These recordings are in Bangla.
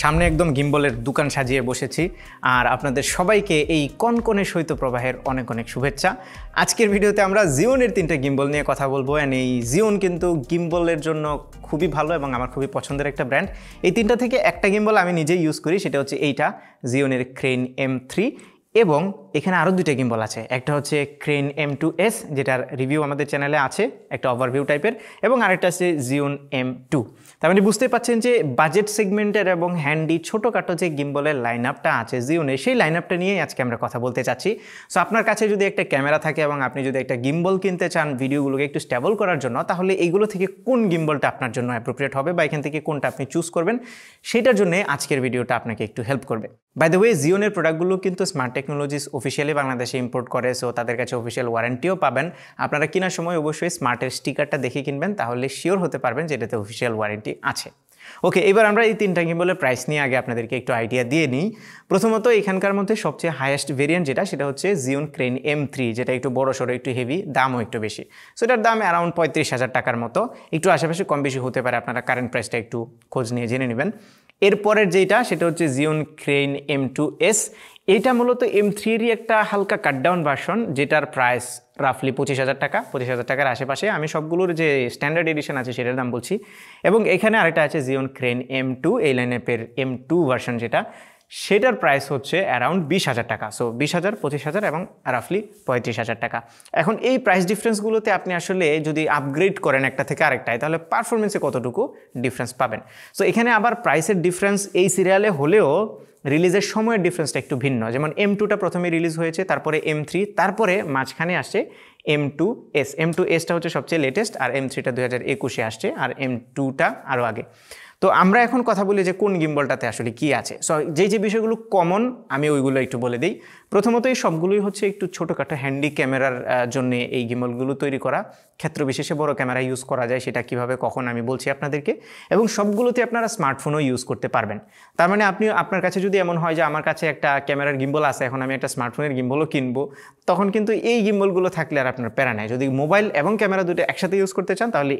সামনে একদম গিম্বলের দোকান সাজিয়ে বসেছি আর আপনাদের সবাইকে এই কনকনে শৈত্যপ্রবাহের অনেক অনেক শুভেচ্ছা। আজকের ভিডিওতে আমরা জিওনের 3টে গিম্বল নিয়ে কথা বলবো। এন্ড এই জিওন কিন্তু গিম্বলের জন্য খুবই ভালো এবং আমার খুবই পছন্দের একটা ব্র্যান্ড। এই 3টা থেকে একটা গিম্বল আমি নিজেই ইউজ করি, সেটা হচ্ছে এইটা জিওনের ক্রেন M3, এবং এখানে আরও 2টা গিম্বল আছে। একটা হচ্ছে ক্রেন M2s, যেটার রিভিউ আমাদের চ্যানেলে আছে, একটা ওভারভিউ টাইপের, এবং আরেকটা আছে জিওন M2। তার মানে বুঝতে পারছেন যে বাজেট সেগমেন্টের এবং হ্যান্ডি ছোটোখাটো যে গিম্বলের লাইন আপটা আছে জিওনের, সেই লাইন আপটা নিয়েই আজকে আমরা কথা বলতে চাচ্ছি। সো আপনার কাছে যদি একটা ক্যামেরা থাকে এবং আপনি যদি একটা গিম্বল কিনতে চান ভিডিওগুলোকে একটু স্টেবল করার জন্য, তাহলে এইগুলো থেকে কোন গিম্বলটা আপনার জন্য অ্যাপ্রোপ্রিয়েট হবে বা এখান থেকে কোনটা আপনি চুজ করবেন, সেটার জন্য আজকের ভিডিওটা আপনাকে একটু হেল্প করবে। বাই দ্য ওয়ে, জিওনের প্রোডাক্টগুলো কিন্তু স্মার্ট টেকনোলজিস অফিসিয়ালি বাংলাদেশে ইম্পোর্ট করে, সো তাদের কাছে অফিসিয়াল ওয়ারেন্টিও পাবেন। আপনারা কেনার সময় অবশ্যই স্মার্টের স্টিকারটা দেখে কিনবেন, তাহলে শিওর হতে পারবেন যে এটাতে অফিসিয়াল ওয়ারেন্টি আছে। ওকে, এবার আমরা এই 3টা গিম্বলের প্রাইস নিয়ে আগে আপনাদেরকে একটু আইডিয়া দিয়ে নিই। প্রথমত এখানকার মধ্যে সবচেয়ে হাইয়েস্ট ভেরিয়েন্ট সেটা হচ্ছে জিওন ক্রেন M3, যেটা একটু বড় সড়ো, একটু হেভি, দামও একটু বেশি। সো এটার দাম অ্যারাউন্ড 35,000 টাকার মতো, একটু আশেপাশে কম বেশি হতে পারে, আপনারা কারেন্ট প্রাইসটা একটু খোঁজ নিয়ে জেনে নেবেন। এরপরের সেটা হচ্ছে জিওন ক্রেন M2s। এইটা মূলত M3-এরই একটা হালকা কাটডাউন ভার্সন, যেটার প্রাইস রাফলি 25,000 টাকা, 25,000 টাকার আশেপাশে। আমি সবগুলোর যে স্ট্যান্ডার্ড এডিশন আছে সেটার দাম বলছি। এবং এখানে আরেকটা আছে জিওন ক্রেন M2, এই লাইনআপের M2 ভার্সন যেটা, সেটার প্রাইস হচ্ছে অ্যারাউন্ড 20,000 টাকা। সো 20,000, 25,000 এবং রাফলি 35,000 টাকা। এখন এই প্রাইস ডিফারেন্সগুলোতে আপনি আসলে যদি আপগ্রেড করেন একটা থেকে আরেকটায়, তাহলে পারফরমেন্সে কতটুকু ডিফারেন্স পাবেন। সো এখানে আবার প্রাইসের ডিফারেন্স এই সিরিয়ালে হলেও রিলিজের সময়ের ডিফারেন্সটা একটু ভিন্ন। যেমন M2টা প্রথমে রিলিজ হয়েছে, তারপরে M3, তারপরে মাঝখানে আসছে M2s। M2sটা হচ্ছে সবচেয়ে লেটেস্ট, আর M3টা 2021-এ আসছে, আর M2টা আরও আগে। তো আমরা এখন কথা বলি যে কোন গিম্বলটাতে আসলে কি আছে। সো যে বিষয়গুলো কমন আমি ওইগুলো একটু বলে দিই। প্রথমত এই সবগুলোই হচ্ছে একটু ছোটোখাটো হ্যান্ডি ক্যামেরার জন্য এই গিম্বলগুলো তৈরি করা। ক্ষেত্র বিশেষে বড় ক্যামেরা ইউজ করা যায়, সেটা কিভাবে কখন আমি বলছি আপনাদেরকে। এবং সবগুলোতে আপনারা স্মার্টফোনও ইউজ করতে পারবেন। তার মানে আপনার কাছে যদি এমন হয় যে আমার কাছে একটা ক্যামেরার গিম্বল আছে, এখন আমি একটা স্মার্টফোনের গিম্বলও কিনবো, তখন কিন্তু এই গিম্বলগুলো থাকলে আর আপনার প্যারা নেই। যদি মোবাইল এবং ক্যামেরা দুটো একসাথে ইউজ করতে চান, তাহলে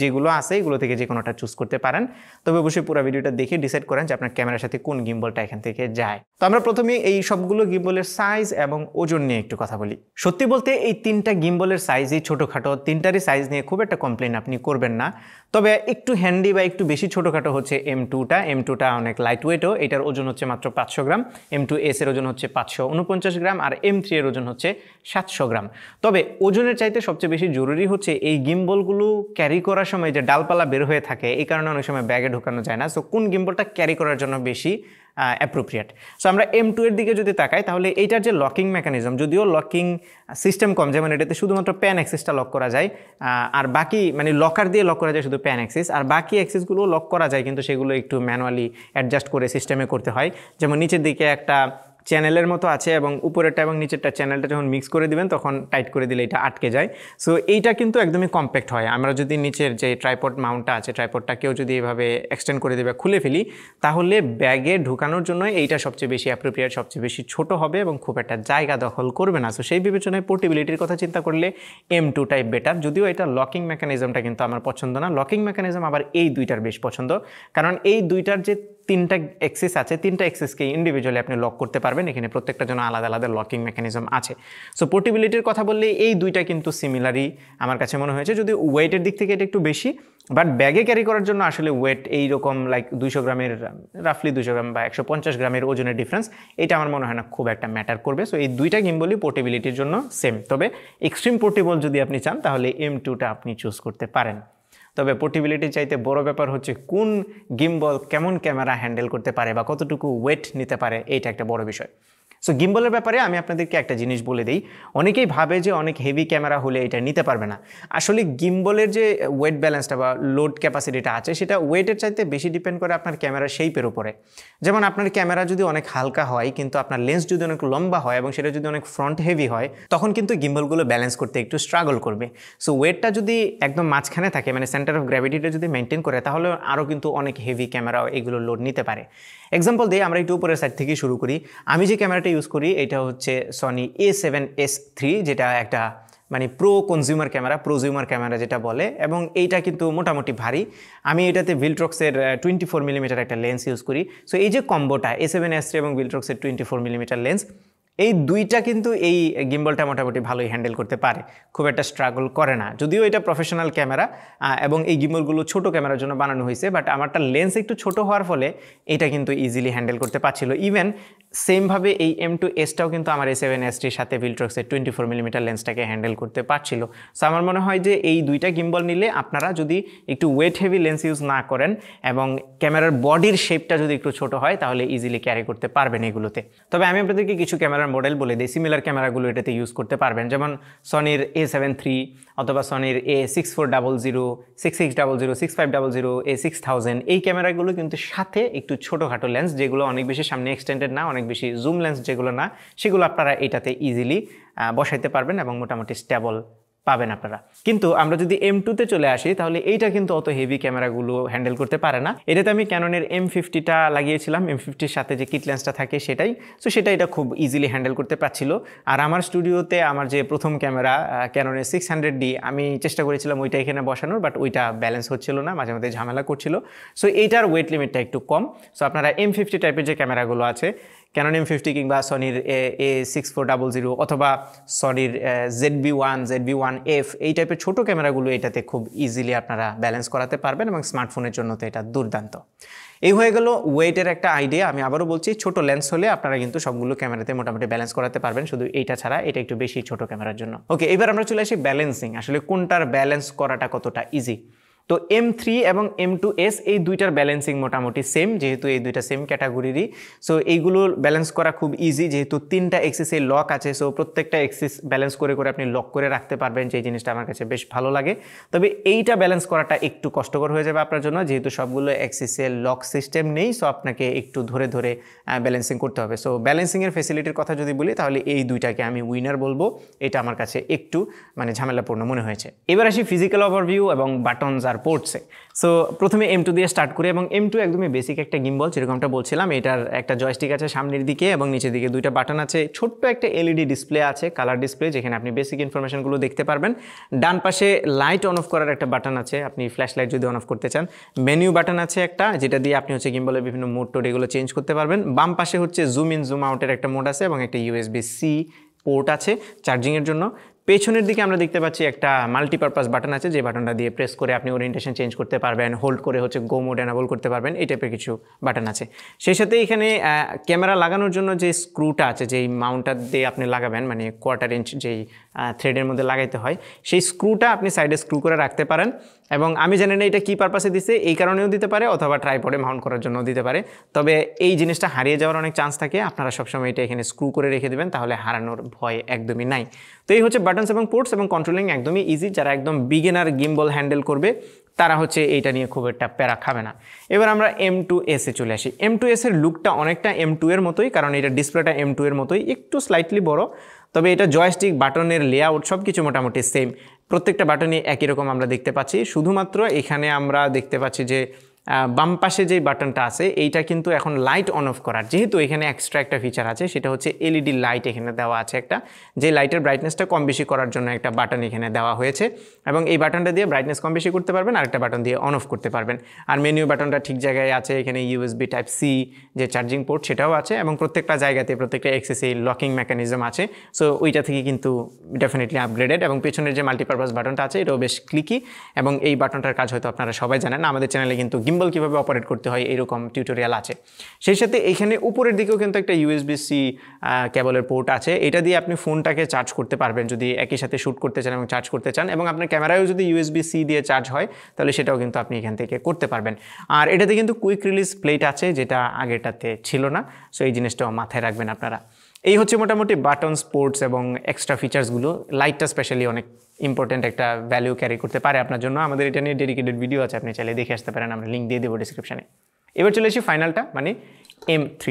যেগুলো আছে এগুলো থেকে যে কোনোটা চুজ করতে পারেন। তবে অবশ্যই পুরো ভিডিওটা দেখে ডিসাইড করেন যে আপনার ক্যামেরার সাথে কোন গিম্বলটা এখান থেকে যায়। তো আমরা প্রথমে এই সবগুলো গিম্বলের সাইজ এবং ওজন নিয়ে একটু কথা বলি। সত্যি বলতে এই 3টা গিম্বলের সাইজই ছোটোখাটো, 3টারই সাইজ নিয়ে খুব একটা কমপ্লেন আপনি করবেন না। তবে একটু হ্যান্ডি বা একটু বেশি ছোটোখাটো হচ্ছে M2টা অনেক লাইট ওয়েটও। এটার ওজন হচ্ছে মাত্র 500 গ্রাম। M2s এর ওজন হচ্ছে 549 গ্রাম, আর M3 এর ওজন হচ্ছে 700 গ্রাম। তবে ওজনের চাইতে সবচেয়ে বেশি জরুরি হচ্ছে এই গিম্বলগুলো ক্যারি করার সময় যে ডালপালা বের হয়ে থাকে, এই কারণে অনেক সময় ব্যাগে ঢোকানো যায় না। সো কোন গিম্বলটা ক্যারি করার জন্য বেশি অ্যাপ্রোপ্রিয়েট। সো আমরা M2 এর দিকে যদি তাকাই, তাহলে এইটার যে লকিং মেকানিজম, যদিও লকিং সিস্টেম কম, যেমন এটাতে শুধুমাত্র প্যান অ্যাক্সিসটা লক করা যায়, আর বাকি মানে লকার দিয়ে লক করা যায় শুধু প্যান অ্যাক্সিস, আর বাকি অ্যাক্সিসগুলো লক করা যায়, কিন্তু সেগুলো একটু ম্যানুয়ালি অ্যাডজাস্ট করে সিস্টেমে করতে হয়। যেমন নিচের দিকে একটা চ্যানেলের মতো আছে, এবং উপরেরটা এবং নিচেরটা চ্যানেলটা যখন মিক্স করে দিবেন তখন টাইট করে দিলে এটা আটকে যায়। সো এইটা কিন্তু একদমই কম্প্যাক্ট হয়। আমরা যদি নিচের যে ট্রাইপড মাউন্টটা আছে, ট্রাইপডটাকেও যদি এভাবে এক্সটেন্ড করে দেবে, খুলে ফেলি, তাহলে ব্যাগে ঢুকানোর জন্য এইটা সবচেয়ে বেশি অ্যাপ্রোপ্রিয়েট, সবচেয়ে বেশি ছোট হবে এবং খুব একটা জায়গা দখল করবে না। সো সেই বিবেচনায় পোর্টেবিলিটির কথা চিন্তা করলে M2টাই বেটার। যদিও এটা লকিং মেকানিজমটা কিন্তু আমার পছন্দ না। লকিং মেকানিজম আবার এই 2টার বেশ পছন্দ, কারণ এই 2টার যে 3টা অ্যাক্সিস আছে, 3টা অ্যাক্সিসকে ইন্ডিভিজুয়ালি আপনি লক করতে পারবেন। এখানে প্রত্যেকটার জন্য আলাদা আলাদা লকিং মেকানিজম আছে। সো পোর্টেবিলিটির কথা বললে এই 2টা কিন্তু সিমিলারই আমার কাছে মনে হয়েছে, যদি ওয়েটের দিক থেকে এটা একটু বেশি, বাট ব্যাগে ক্যারি করার জন্য আসলে ওয়েট এইরকম লাইক 200 গ্রামের, রাফলি 200 গ্রাম বা 150 গ্রামের ওজনের ডিফারেন্স, এটা আমার মনে হয় না খুব একটা ম্যাটার করবে। সো এই 2টা গিম্বলই পোর্টেবিলিটির জন্য সেম। তবে এক্সট্রিম পোর্টেবল যদি আপনি চান, তাহলে M2টা আপনি চুজ করতে পারেন। তবে পোর্টেবিলিটির চাইতে বড় ব্যাপার হচ্ছে কোন গিম্বল কেমন ক্যামেরা হ্যান্ডেল করতে পারে বা কতটুকু ওয়েট নিতে পারে, এইটা একটা বড় বিষয়। সো গিম্বলের ব্যাপারে আমি আপনাদেরকে একটা জিনিস বলে দিই। অনেকেই ভাবে যে অনেক হেভি ক্যামেরা হলে এটা নিতে পারবে না। আসলে গিম্বলের যে ওয়েট ব্যালেন্সটা বা লোড ক্যাপাসিটিটা আছে, সেটা ওয়েটের চাইতে বেশি ডিপেন্ড করে আপনার ক্যামেরার শেপের উপরে। যেমন আপনার ক্যামেরা যদি অনেক হালকা হয়, কিন্তু আপনার লেন্স যদি অনেক লম্বা হয় এবং সেটা যদি অনেক ফ্রন্ট হেভি হয়, তখন কিন্তু গিম্বলগুলো ব্যালেন্স করতে একটু স্ট্রাগল করবে। সো ওয়েটটা যদি একদম মাঝখানে থাকে, মানে সেন্টার অফ গ্র্যাভিটিটা যদি মেনটেন করে, তাহলে আরও কিন্তু অনেক হেভি ক্যামেরা এগুলো লোড নিতে পারে। এক্সাম্পল দিয়ে আমরা একটু উপরের সাইড থেকে শুরু করি। আমি যে ক্যামেরাটা ইউজ করি এটা হচ্ছে সনি A7S III, যেটা একটা মানে প্রোজিউমার ক্যামেরা যেটা বলে, এবং এইটা কিন্তু মোটামুটি ভারী। আমি এটাতে ভিলট্রক্সের 24 মিলিমিটার একটা লেন্স ইউজ করি। সো এই যে কম্বোটা A7S3 এবং ভিলট্রক্সের 24 মিলিমিটার লেন্স, এই দুইটা কিন্তু এই গিম্বলটা মোটামুটি ভালোই হ্যান্ডেল করতে পারে, খুব একটা স্ট্রাগল করে না। যদিও এটা প্রফেশনাল ক্যামেরা এবং এই গিম্বলগুলো ছোট ক্যামেরার জন্য বানানো হয়েছে, বাট আমারটা লেন্স একটু ছোট হওয়ার ফলে এটা কিন্তু ইজিলি হ্যান্ডেল করতে পারছিল। ইভেন সেমভাবে এই M2sটাও কিন্তু আমার A7S3-র সাথে ভিলট্রক্সের 24 মিলিমিটার লেন্সটাকে হ্যান্ডেল করতে পারছিল। সো আমার মনে হয় যে এই দুইটা গিম্বল নিলে আপনারা যদি একটু ওয়েট হেভি লেন্স ইউজ না করেন এবং ক্যামেরার বডির শেপটা যদি একটু ছোট হয়, তাহলে ইজিলি ক্যারি করতে পারবেন এগুলোতে। তবে আমি আপনাদেরকে কিছু ক্যামেরার মডেল বলে দিই, সিমিলার ক্যামেরাগুলো এটাতে ইউজ করতে পারবেন। যেমন সনির A7 III অথবা সনির A6400, 6600, 6500, A6000, এই ক্যামেরাগুলো কিন্তু সাথে একটু ছোটোখাটো লেন্স, যেগুলো অনেক বেশি সামনে এক্সটেন্ডেড না, অনেক বেশি জুম লেন্স যেগুলো না, সেগুলো আপনারা এটাতে ইজিলি বসাইতে পারবেন এবং মোটামুটি স্টেবল পাবেন আপনারা। কিন্তু আমরা যদি M2-তে চলে আসি, তাহলে এইটা কিন্তু অত হেভি ক্যামেরাগুলো হ্যান্ডেল করতে পারে না। এটাতে আমি ক্যাননের M50টা লাগিয়েছিলাম, M50-র সাথে যে কিট লেন্সটা থাকে সেটাই। সো সেটা এটা খুব ইজিলি হ্যান্ডেল করতে পারছিল। আর আমার স্টুডিওতে আমার যে প্রথম ক্যামেরা ক্যাননের 600D, আমি চেষ্টা করেছিলাম ওইটা এখানে বসানোর, বাট ওইটা ব্যালেন্স হচ্ছিল না, মাঝে মাঝে ঝামেলা করছিল। সো এইটার ওয়েট লিমিটটা একটু কম। সো আপনারা M50 টাইপের যে ক্যামেরাগুলো আছে, ক্যানন M50 কিংবা সনির A6400 অথবা সনির ZV-1, ZV-1F, এই টাইপের ছোটো ক্যামেরাগুলো এটাতে খুব ইজিলি আপনারা ব্যালেন্স করাতে পারবেন এবং স্মার্টফোনের জন্য তো এটা দুর্দান্ত। এই হয়ে গেল ওয়েটের একটা আইডিয়া। আমি আবারও বলছি, ছোট লেন্স হলে আপনারা কিন্তু সবগুলো ক্যামেরাতে মোটামুটি ব্যালেন্স করাতে পারবেন, শুধু এইটা ছাড়া, এটা একটু বেশি ছোট ক্যামেরার জন্য। ওকে, এবার আমরা চলে আসি ব্যালেন্সিং, আসলে কোনটার ব্যালেন্স করাটা কতটা ইজি। তো M3 এবং M2s এই দুইটার ব্যালেন্সিং মোটামুটি সেম, যেহেতু এই দুইটা সেম ক্যাটাগরিরই। সো এইগুলোর ব্যালেন্স করা খুব ইজি, যেহেতু 3টা এক্সিসে লক আছে। সো প্রত্যেকটা এক্সিস ব্যালেন্স করে করে আপনি লক করে রাখতে পারবেন, যে জিনিসটা আমার কাছে বেশ ভালো লাগে। তবে এইটা ব্যালেন্স করাটা একটু কষ্টকর হয়ে যাবে আপনার জন্য, যেহেতু সবগুলো এক্সিসে লক সিস্টেম নেই। সো আপনাকে একটু ধরে ধরে ব্যালেন্সিং করতে হবে। সো ব্যালেন্সিংয়ের ফেসিলিটির কথা যদি বলি, তাহলে এই দুইটাকে আমি উইনার বলবো। এটা আমার কাছে একটু ঝামেলাপূর্ণ মনে হয়েছে। এবার আসি ফিজিক্যাল ওভারভিউ এবং বাটনস আর পোর্টসে। সো প্রথমে M2 দিয়ে স্টার্ট করি, এবং M2 একদমই বেসিক একটা গিম্বল, যেরকমটা বলছিলাম। এটার একটা জয়স্টিক আছে সামনের দিকে এবং নিচের দিকে দুইটা বাটন আছে, ছোট্ট একটা LED ডিসপ্লে আছে, কালার ডিসপ্লে, যেখানে আপনি বেসিক ইনফরমেশনগুলো দেখতে পারবেন। ডান পাশে লাইট অন অফ করার একটা বাটন আছে, আপনি ফ্ল্যাশ লাইট যদি অন অফ করতে চান। মেনু বাটন আছে একটা, যেটা দিয়ে আপনি গিম্বলের বিভিন্ন মোড টোড এগুলো চেঞ্জ করতে পারবেন। বাম পাশে জুম ইন জুম আউটের একটা মোড আছে এবং একটা USB-C পোর্ট আছে চার্জিংয়ের জন্য। পেছনের দিকে আমরা দেখতে পাচ্ছি একটা মাল্টিপারপাস বাটন আছে, যে বাটনটা দিয়ে প্রেস করে আপনি ওরিয়েন্টেশন চেঞ্জ করতে পারবেন, হোল্ড করে গো মোড এনেবল করতে পারবেন, এই টাইপের কিছু বাটন আছে। সেই সাথে এখানে ক্যামেরা লাগানোর জন্য যে স্ক্রুটা আছে, যেই মাউন্টটা দিয়ে আপনি লাগাবেন, 1/4 ইঞ্চ যেই থ্রেডের মধ্যে লাগাইতে হয়, সেই স্ক্রুটা আপনি সাইডে স্ক্রু করে রাখতে পারেন। এবং আমি জানি না এটা কী পারপাসে দিছে, এই কারণেও দিতে পারে অথবা ট্রাইপডে মাউন্ট করার জন্য দিতে পারে। তবে এই জিনিসটা হারিয়ে যাওয়ার অনেক চান্স থাকে, আপনারা সবসময় এটা এখানে স্ক্রু করে রেখে দেবেন, তাহলে হারানোর ভয় একদমই নাই। তো এই বাটনস এবং পোর্টস এবং কন্ট্রোলিং একদমই ইজি। যারা একদম বিগিনার গিম্বল হ্যান্ডেল করবে, তারা এইটা নিয়ে খুব একটা প্যারা খাবে না। এবার আমরা M2s-এ চলে আসি। M2s-এর লুকটা অনেকটা M2 এর মতোই, কারণ এটা ডিসপ্লেটা M2 এর মতোই, একটু স্লাইটলি বড়। তবে এটা জয়স্টিক, বাটনের লেআউট সব কিছু মোটামুটি সেম। প্রত্যেকটা বাটনই একই রকম আমরা দেখতে পাচ্ছি, শুধুমাত্র এখানে আমরা দেখতে পাচ্ছি যে বাম পাশে যে বাটনটা আছে, এইটা কিন্তু এখন লাইট অন অফ করার, যেহেতু এখানে এক্সট্রা একটা ফিচার আছে, সেটা LED লাইট এখানে দেওয়া আছে একটা, যে লাইটের ব্রাইটনেসটা কম বেশি করার জন্য একটা বাটন এখানে দেওয়া হয়েছে। এবং এই বাটনটা দিয়ে ব্রাইটনেস কম বেশি করতে পারবেন, আরেকটা বাটন দিয়ে অন অফ করতে পারবেন। আর মেনু বাটনটা ঠিক জায়গায় আছে, এখানে USB Type-C যে চার্জিং পোর্ট সেটাও আছে, এবং প্রত্যেকটা জায়গাতে প্রত্যেকটা এক্সেসে লকিং মেকানিজম আছে। সো ওইটা থেকে কিন্তু ডেফিনেটলি আপগ্রেডেড। এবং পেছনের যে মাল্টিপারপাস বাটনটা আছে, এটাও বেশ ক্লিকি, এবং এই বাটনটার কাজ হয়তো আপনারা সবাই জানেন। আমাদের চ্যানেলে কিন্তু গিম্বল কীভাবে অপারেট করতে হয় এরকম টিউটোরিয়াল আছে। সেই সাথে এখানে উপরের দিকেও কিন্তু একটা USB-C কেবলের পোর্ট আছে, এটা দিয়ে আপনি ফোনটাকে চার্জ করতে পারবেন যদি একই সাথে শ্যুট করতে চান এবং চার্জ করতে চান। এবং আপনার ক্যামেরায়ও যদি USB-C দিয়ে চার্জ হয়, তাহলে সেটাও কিন্তু আপনি এখান থেকে করতে পারবেন। আর এটাতে কিন্তু কুইক রিলিজ প্লেট আছে, যেটা আগেটাতে ছিল না। সো এই জিনিসটাও মাথায় রাখবেন আপনারা। এই মোটামুটি বাটন, স্পোর্টস এবং এক্সট্রা ফিচার্সগুলো। লাইটটা স্পেশালি অনেক ইম্পর্টেন্ট একটা ভ্যালু ক্যারি করতে পারে আপনার জন্য। আমাদের এটা নিয়ে ডেডিকেটেড ভিডিও আছে, আপনি চাইলে দেখে আসতে পারেন, আমরা লিঙ্ক দিয়ে দেবো ডিসক্রিপশানে। এবার চলে আসি ফাইনালটা, M3।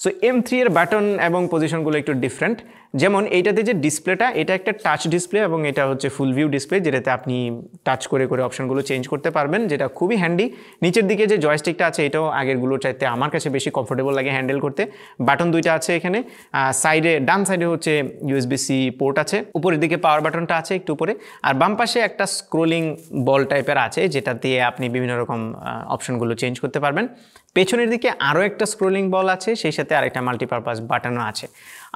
সো M3 এর বাটন এবং পজিশনগুলো একটু ডিফারেন্ট। যেমন এইটাতে যে ডিসপ্লেটা, এটা একটা টাচ ডিসপ্লে এবং এটা হচ্ছে ফুল ভিউ ডিসপ্লে, যেটাতে আপনি টাচ করে করে অপশনগুলো চেঞ্জ করতে পারবেন, যেটা খুবই হ্যান্ডি। নিচের দিকে যে জয়স্টিকটা আছে এটাও আগেরগুলোর চাইতে আমার কাছে বেশি কমফোর্টেবল লাগে হ্যান্ডেল করতে। বাটন দুইটা আছে এখানে, সাইডে ডান সাইডে হচ্ছে USB-C পোর্ট আছে, উপরের দিকে পাওয়ার বাটনটা আছে একটু উপরে, আর বাম পাশে একটা স্ক্রোলিং বল টাইপের আছে যেটা দিয়ে আপনি বিভিন্ন রকম অপশনগুলো চেঞ্জ করতে পারবেন। পেছনের দিকে আরও একটা স্ক্রোলিং বল আছে, সেই সাথে আরেকটা মাল্টিপারপাস বাটনও আছে।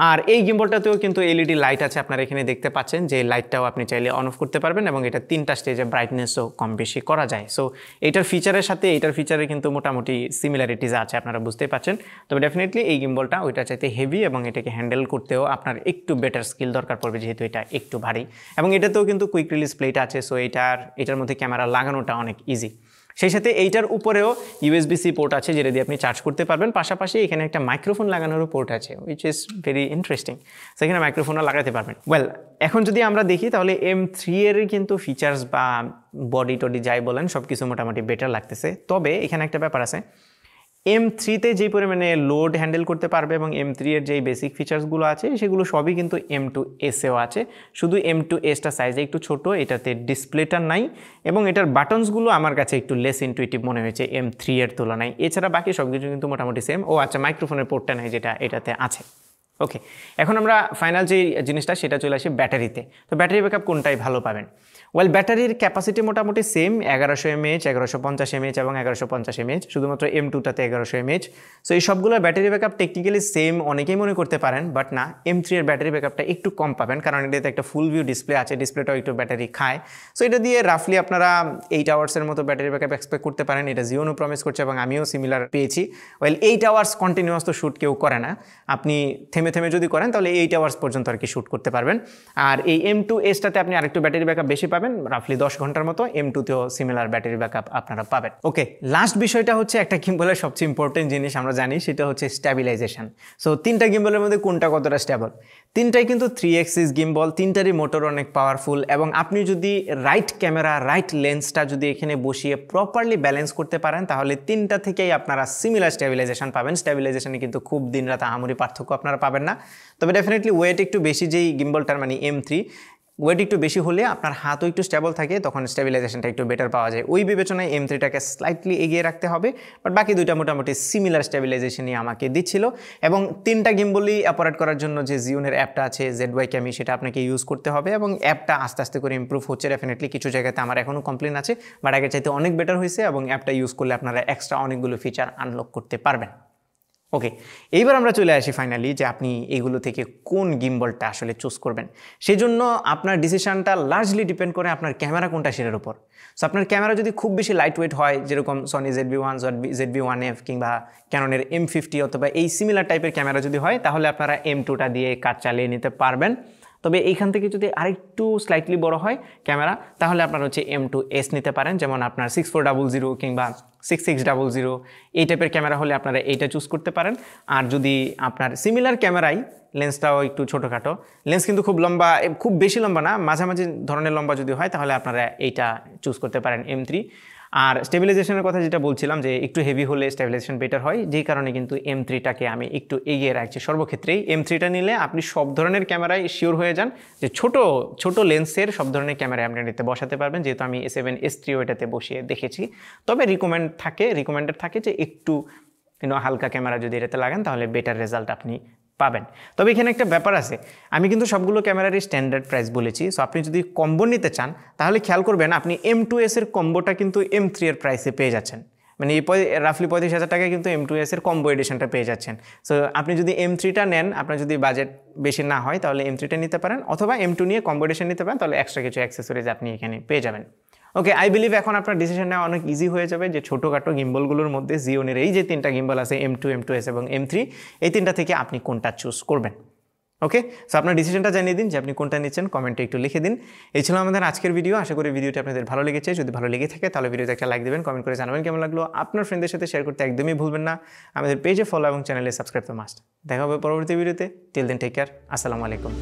আর এই গিম্বলটাতেও কিন্তু LED লাইট আছে, আপনারা এখানে দেখতে পাচ্ছেন যে লাইটটাও আপনি চাইলে অন অফ করতে পারবেন এবং এটা 3টা স্টেজে ব্রাইটনেসও কম বেশি করা যায়। সো এইটার ফিচারের সাথে এইটার ফিচারে কিন্তু মোটামুটি সিমিলারিটিস আছে, আপনারা বুঝতেই পারছেন। তবে ডেফিনেটলি এই গিম্বলটা ওইটা চাইতে হেভি এবং এটাকে হ্যান্ডেল করতেও আপনার একটু বেটার স্কিল দরকার পড়বে, যেহেতু এটা একটু ভারী। এবং এটাতেও কিন্তু কুইক রিলিজ প্লেট আছে, সো এটার মধ্যে ক্যামেরা লাগানোটা অনেক ইজি। সেই সাথে এইটার উপরেও USB-C পোর্ট আছে যেটা দিয়ে আপনি চার্জ করতে পারবেন, পাশাপাশি এখানে একটা মাইক্রোফোন লাগানোরও পোর্ট আছে, উইচ ইজ ভেরি ইন্টারেস্টিং। সেখানে মাইক্রোফোনও লাগাতে পারবেন। ওয়েল, এখন যদি আমরা দেখি তাহলে M3 এর কিন্তু ফিচার্স বা বডি টডি যাই বলেন সব কিছু মোটামুটি বেটার লাগতেছে। তবে এখানে একটা ব্যাপার আছে, M3-তে যেই পরিমাণে লোড হ্যান্ডেল করতে পারবে এবং M3 এর যেই বেসিক ফিচার্সগুলো আছে সেগুলো সবই কিন্তু M2s-এও আছে। শুধু M2s-টা সাইজে একটু ছোট, এটাতে ডিসপ্লেটা নাই এবং এটার বাটনসগুলো আমার কাছে একটু লেস ইনটুইটিভ মনে হয়েছে M3 এর তুলনায়। এছাড়া বাকি সব কিছু কিন্তু মোটামুটি সেম। ও আচ্ছা, মাইক্রোফোনের পোর্টটা নাই যেটা এটাতে আছে। ওকে, এখন আমরা ফাইনাল যে জিনিসটা সেটা চলে আসি ব্যাটারিতে। তো ব্যাটারি ব্যাকআপ কোনটাই ভালো পাবেন? ওয়েল, ব্যাটারির ক্যাপাসিটি মোটামুটি সেম, 1100 mAh, 1150 mAh এবং 1150 mAh, শুধুমাত্র M2টাতে 1100 mAh। সো এই সবগুলোর ব্যাটারি ব্যাকআপ টেকনিক্যালি সেম অনেকেই মনে করতে পারেন, বাট না, M3 এর ব্যাটারি ব্যাকআপটা একটু কম পাবেন, কারণ এটাতে একটা ফুল ভিউ ডিসপ্লে আছে, ডিসপ্লেটাও একটু ব্যাটারি খায়। সো এটা দিয়ে রাফলি আপনারা 8 আওয়ার্সের মতো ব্যাটারি ব্যাকআপ এক্সপেক্ট করতে পারেন। এটা Zhiyunও প্রমিস করছে এবং আমিও সিমিলার পেয়েছি। ওয়েল, 8 আওয়ার্স কন্টিনিউয়াস তো শ্যুট কেউ করে না, আপনি থেমে থেমে যদি করেন তাহলে 8 আওয়ার্স পর্যন্ত আর কি শ্যুট করতে পারবেন। আর এই M2s-টাতে আপনি আরেকটু ব্যাটারি ব্যাকআপ বেশি পাবেন, রাফলি 10 ঘন্টার মতো। M2-তেও সিমিলার ব্যাটারি ব্যাকআপ আপনারা পাবেন। ওকে, লাস্ট বিষয়টা হচ্ছে একটা গিম্বলের সবচেয়ে ইম্পর্টেন্ট জিনিস আমরা জানি, সেটা হচ্ছে স্ট্যাবিলাইজেশন। সো 3টা গিম্বলের মধ্যে কোনটা কতটা স্টেবল? 3টাই কিন্তু 3 অ্যাক্সিস গিম্বল, 3টারই মোটর অনেক পাওয়ারফুল এবং আপনি যদি রাইট ক্যামেরা, রাইট লেন্সটা যদি এখানে বসিয়ে প্রপারলি ব্যালেন্স করতে পারেন তাহলে 3টা থেকেই আপনারা সিমিলার স্ট্যাবিলাইজেশন পাবেন। স্ট্যাবিলাইজেশনে কিন্তু খুব দিনরাত আহামরি পার্থক্য আপনারা পাবেন না। তবে ডেফিনেটলি ওয়েট একটু বেশি, যেই গিম্বলটার মানে M3, ওয়েট একটু বেশি হলে আপনার হাতও একটু স্টেবল থাকে, তখন স্টেবিলাইজেশনটা একটু বেটার পাওয়া যায়। ওই বিবেচনায় M3টাকে স্লাইটলি এগিয়ে রাখতে হবে, বাট বাকি দুইটা মোটামুটি সিমিলার স্টেবিলাইজেশনই আমাকে দিচ্ছিল। এবং 3টা গিম্বলই অপারেট করার জন্য যে Zhiyun-এর অ্যাপটা আছে ZY Cami, সেটা আপনাকে ইউজ করতে হবে এবং অ্যাপটা আস্তে আস্তে করে ইমপ্রুভ হচ্ছে। ডেফিনেটলি কিছু জায়গাতে আমার এখনও কমপ্লেন আছে, বাট আগের চাইতে অনেক বেটার হয়েছে এবং অ্যাপটা ইউজ করলে আপনারা এক্সট্রা অনেকগুলো ফিচার আনলক করতে পারবেন। ওকে, এইবার আমরা চলে আসি ফাইনালি যে আপনি এগুলো থেকে কোন গিম্বলটা আসলে চুজ করবেন। সেজন্য আপনার ডিসিশনটা লার্জলি ডিপেন্ড করে আপনার ক্যামেরা কোনটা সেটার উপর। সো আপনার ক্যামেরা যদি খুব বেশি লাইট ওয়েট হয়, যেরকম Sony ZV-1, ZV-1F কিংবা ক্যাননের M50 অথবা এই সিমিলার টাইপের ক্যামেরা যদি হয়, তাহলে আপনারা M2টা দিয়ে কাজ চালিয়ে নিতে পারবেন। তবে এইখান থেকে যদি আরেকটু স্লাইটলি বড় হয় ক্যামেরা, তাহলে আপনারা হচ্ছে M2s নিতে পারেন। যেমন আপনার 6400 কিংবা 6600 এই টাইপের ক্যামেরা হলে আপনারা এইটা চুজ করতে পারেন। আর যদি আপনার সিমিলার ক্যামেরাই, লেন্সটাও একটু ছোটোখাটো, লেন্স কিন্তু খুব লম্বা, খুব বেশি লম্বা না, মাঝামাঝি ধরনের লম্বা যদি হয়, তাহলে আপনারা এইটা চুজ করতে পারেন M3। আর স্টেবিলাইজেশনের কথা যেটা বলছিলাম যে একটু হেভি হলে স্টেবিলাইজেশন বেটার হয়, যেই কারণে কিন্তু M3টাকে আমি একটু এগিয়ে রাখছি সর্বক্ষেত্রেই। M3টা নিলে আপনি সব ধরনের ক্যামেরায় শিওর হয়ে যান যে ছোট লেন্সের সব ধরনের ক্যামেরায় আপনি এটাতে বসাতে পারবেন, যেহেতু আমি A7S3 এটাতে বসিয়ে দেখেছি। তবে রিকমেন্ডেড থাকে যে একটু হালকা ক্যামেরা যদি এটাতে লাগান তাহলে বেটার রেজাল্ট আপনি পাবেন। তবে এখানে একটা ব্যাপার আছে, আমি কিন্তু সবগুলো ক্যামেরারই স্ট্যান্ডার্ড প্রাইস বলেছি। সো আপনি যদি কম্বো নিতে চান তাহলে খেয়াল করবেন আপনি M2s-এর কম্বোটা কিন্তু M3 এর প্রাইসে পেয়ে যাচ্ছেন, মানে এই রাফলি 35,000 টাকায় কিন্তু M2s-এর কম্বো এডিশনটা পেয়ে যাচ্ছেন। সো আপনি যদি M3টা নেন, আপনার যদি বাজেট বেশি না হয় তাহলে M3টা নিতে পারেন, অথবা M2 নিয়ে কম্বো এডিশন নিতে পারেন, তাহলে এক্সট্রা কিছু অ্যাক্সেসরিজ আপনি এখানে পেয়ে যাবেন। ওকে, আই বিলিভ এখন আপনার ডিসিশন নেওয়া অনেক ইজি হয়ে যাবে যে ছোটোখাটো গিম্বলগুলোর মধ্যে Zhiyun-এর এই যে 3টা গিম্বল আছে M2, M2s এবং M3, এই 3টা থেকে আপনি কোনটা চুজ করবেন। ওকে, সো আপনার ডিসিশনটা জানিয়ে দিন যে আপনি কোনটা নিচ্ছেন, কমেন্টে একটু লিখে দিন। এই ছিল আমাদের আজকের ভিডিও। আশা করি ভিডিওটি আপনাদের ভালো লেগেছে। যদি ভালো লেগে থাকে তাহলে ভিডিওতে একটা লাইক দেবেন, কমেন্ট করে জানাবেন কেমন লাগলো। আপনার ফ্রেন্ডদের সাথে শেয়ার করতে একদমই ভুলবেন না। আমাদের পেজে ফলো এবং চ্যানেলে সাবস্ক্রাইব তো মাস্ট। দেখা হবে পরবর্তী ভিডিওতে। Till then take care. আসসালামু আলাইকুম।